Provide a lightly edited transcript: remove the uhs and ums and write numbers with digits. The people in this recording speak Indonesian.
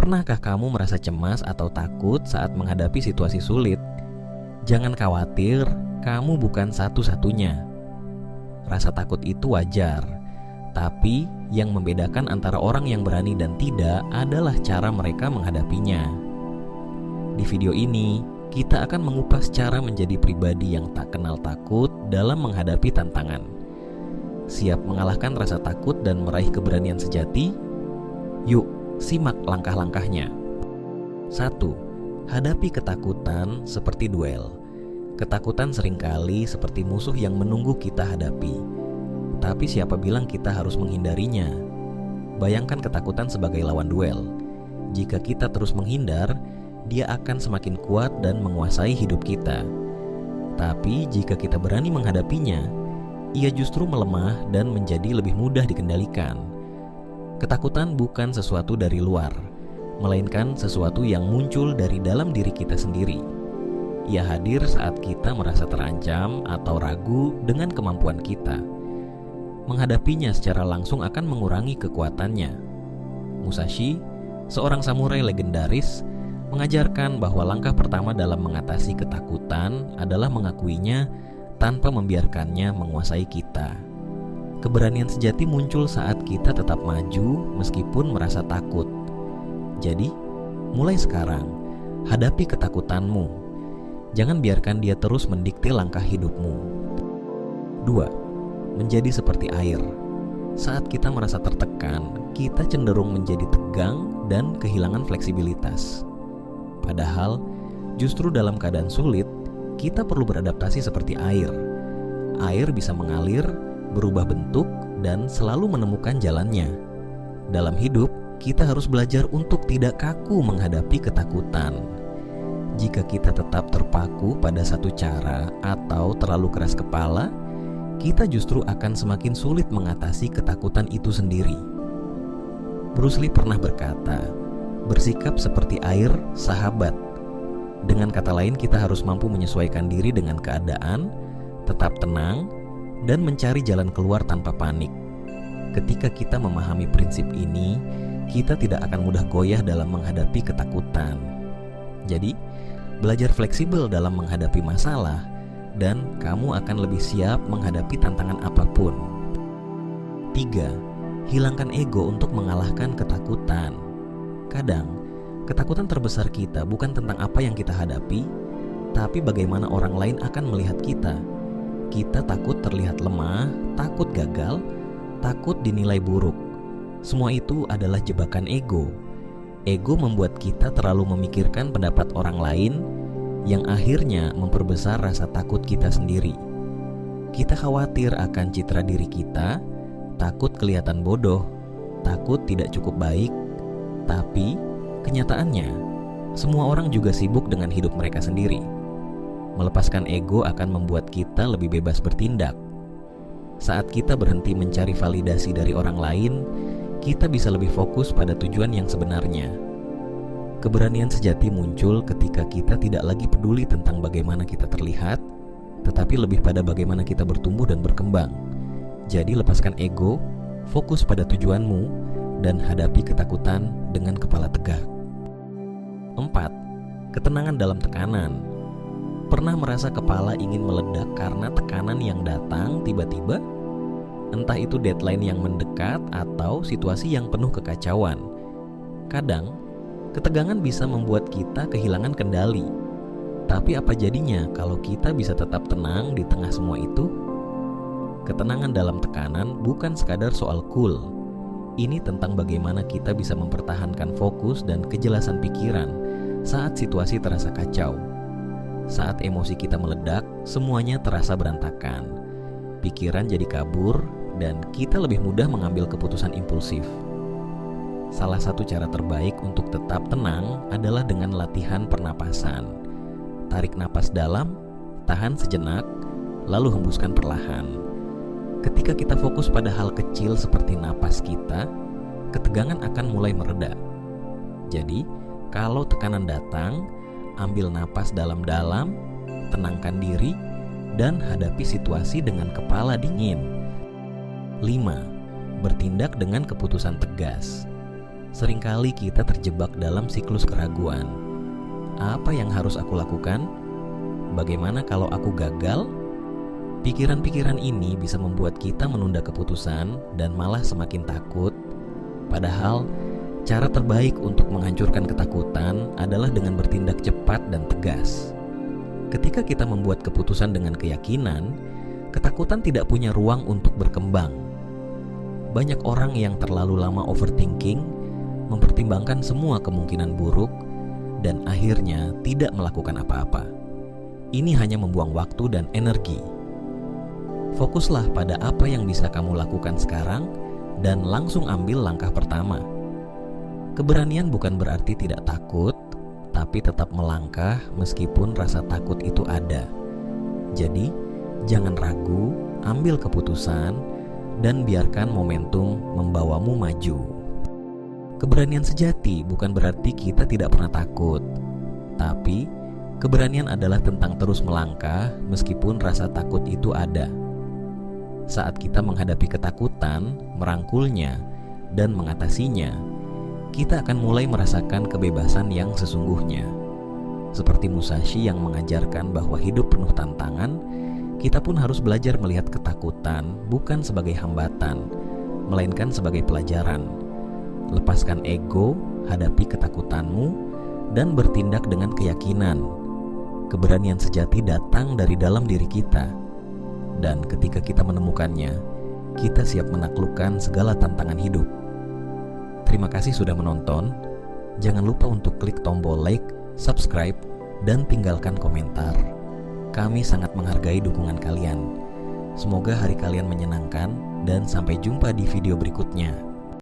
Pernahkah kamu merasa cemas atau takut saat menghadapi situasi sulit? Jangan khawatir, kamu bukan satu-satunya. Rasa takut itu wajar, tapi yang membedakan antara orang yang berani dan tidak adalah cara mereka menghadapinya. Di video ini, kita akan mengupas cara menjadi pribadi yang tak kenal takut dalam menghadapi tantangan. Siap mengalahkan rasa takut dan meraih keberanian sejati? Yuk, simak langkah-langkahnya. 1. Hadapi ketakutan seperti duel. Ketakutan seringkali seperti musuh yang menunggu kita hadapi. Tapi siapa bilang kita harus menghindarinya? Bayangkan ketakutan sebagai lawan duel. Jika kita terus menghindar, dia akan semakin kuat dan menguasai hidup kita. Tapi jika kita berani menghadapinya, ia justru melemah dan menjadi lebih mudah dikendalikan. Ketakutan bukan sesuatu dari luar, melainkan sesuatu yang muncul dari dalam diri kita sendiri. Ia hadir saat kita merasa terancam atau ragu dengan kemampuan kita. Menghadapinya secara langsung akan mengurangi kekuatannya. Musashi, seorang samurai legendaris, mengajarkan bahwa langkah pertama dalam mengatasi ketakutan adalah mengakuinya tanpa membiarkannya menguasai kita. Keberanian sejati muncul saat kita tetap maju meskipun merasa takut. Jadi, mulai sekarang, hadapi ketakutanmu. Jangan biarkan dia terus mendikte langkah hidupmu. 2. Menjadi seperti air. Saat kita merasa tertekan, kita cenderung menjadi tegang dan kehilangan fleksibilitas. Padahal, justru dalam keadaan sulit, kita perlu beradaptasi seperti air. Air bisa mengalir, berubah bentuk, dan selalu menemukan jalannya. Dalam hidup, kita harus belajar untuk tidak kaku menghadapi ketakutan. Jika kita tetap terpaku pada satu cara atau terlalu keras kepala, kita justru akan semakin sulit mengatasi ketakutan itu sendiri. Bruce Lee pernah berkata, "Bersikap seperti air, sahabat." Dengan kata lain, kita harus mampu menyesuaikan diri dengan keadaan, tetap tenang, dan mencari jalan keluar tanpa panik. Ketika kita memahami prinsip ini, kita tidak akan mudah goyah dalam menghadapi ketakutan. Jadi, belajar fleksibel dalam menghadapi masalah, dan kamu akan lebih siap menghadapi tantangan apapun. 3. Hilangkan ego untuk mengalahkan ketakutan. Kadang, ketakutan terbesar kita bukan tentang apa yang kita hadapi, tapi bagaimana orang lain akan melihat kita. Kita takut terlihat lemah, takut gagal, takut dinilai buruk. Semua itu adalah jebakan ego. Ego membuat kita terlalu memikirkan pendapat orang lain, yang akhirnya memperbesar rasa takut kita sendiri. Kita khawatir akan citra diri kita, takut kelihatan bodoh, takut tidak cukup baik. Tapi kenyataannya, semua orang juga sibuk dengan hidup mereka sendiri. Melepaskan ego akan membuat kita lebih bebas bertindak. Saat kita berhenti mencari validasi dari orang lain, kita bisa lebih fokus pada tujuan yang sebenarnya. Keberanian sejati muncul ketika kita tidak lagi peduli tentang bagaimana kita terlihat, tetapi lebih pada bagaimana kita bertumbuh dan berkembang. Jadi lepaskan ego, fokus pada tujuanmu, dan hadapi ketakutan dengan kepala tegak. 4. Ketenangan dalam tekanan. Pernah merasa kepala ingin meledak karena tekanan yang datang tiba-tiba? Entah itu deadline yang mendekat atau situasi yang penuh kekacauan. Kadang, ketegangan bisa membuat kita kehilangan kendali. Tapi apa jadinya kalau kita bisa tetap tenang di tengah semua itu? Ketenangan dalam tekanan bukan sekadar soal cool. Ini tentang bagaimana kita bisa mempertahankan fokus dan kejelasan pikiran saat situasi terasa kacau. Saat emosi kita meledak, semuanya terasa berantakan. Pikiran jadi kabur, dan kita lebih mudah mengambil keputusan impulsif. Salah satu cara terbaik untuk tetap tenang adalah dengan latihan pernapasan. Tarik napas dalam, tahan sejenak, lalu hembuskan perlahan. Ketika kita fokus pada hal kecil seperti napas kita, ketegangan akan mulai mereda. Jadi, kalau tekanan datang, ambil napas dalam-dalam, tenangkan diri, dan hadapi situasi dengan kepala dingin. 5. Bertindak dengan keputusan tegas. seringkali kita terjebak dalam siklus keraguan. Apa yang harus aku lakukan? Bagaimana kalau aku gagal? Pikiran-pikiran ini bisa membuat kita menunda keputusan dan malah semakin takut. Padahal, cara terbaik untuk menghancurkan ketakutan adalah dengan bertindak cepat dan tegas. Ketika kita membuat keputusan dengan keyakinan, ketakutan tidak punya ruang untuk berkembang. Banyak orang yang terlalu lama overthinking, mempertimbangkan semua kemungkinan buruk, dan akhirnya tidak melakukan apa-apa. Ini hanya membuang waktu dan energi. Fokuslah pada apa yang bisa kamu lakukan sekarang dan langsung ambil langkah pertama. Keberanian bukan berarti tidak takut, tapi tetap melangkah meskipun rasa takut itu ada. Jadi, jangan ragu, ambil keputusan, dan biarkan momentum membawamu maju. Keberanian sejati bukan berarti kita tidak pernah takut, tapi keberanian adalah tentang terus melangkah meskipun rasa takut itu ada. Saat kita menghadapi ketakutan, merangkulnya, dan mengatasinya, kita akan mulai merasakan kebebasan yang sesungguhnya. Seperti Musashi yang mengajarkan bahwa hidup penuh tantangan, kita pun harus belajar melihat ketakutan bukan sebagai hambatan, melainkan sebagai pelajaran. Lepaskan ego, hadapi ketakutanmu, dan bertindak dengan keyakinan. Keberanian sejati datang dari dalam diri kita. Dan ketika kita menemukannya, kita siap menaklukkan segala tantangan hidup. Terima kasih sudah menonton. Jangan lupa untuk klik tombol like, subscribe, dan tinggalkan komentar. Kami sangat menghargai dukungan kalian. Semoga hari kalian menyenangkan dan sampai jumpa di video berikutnya.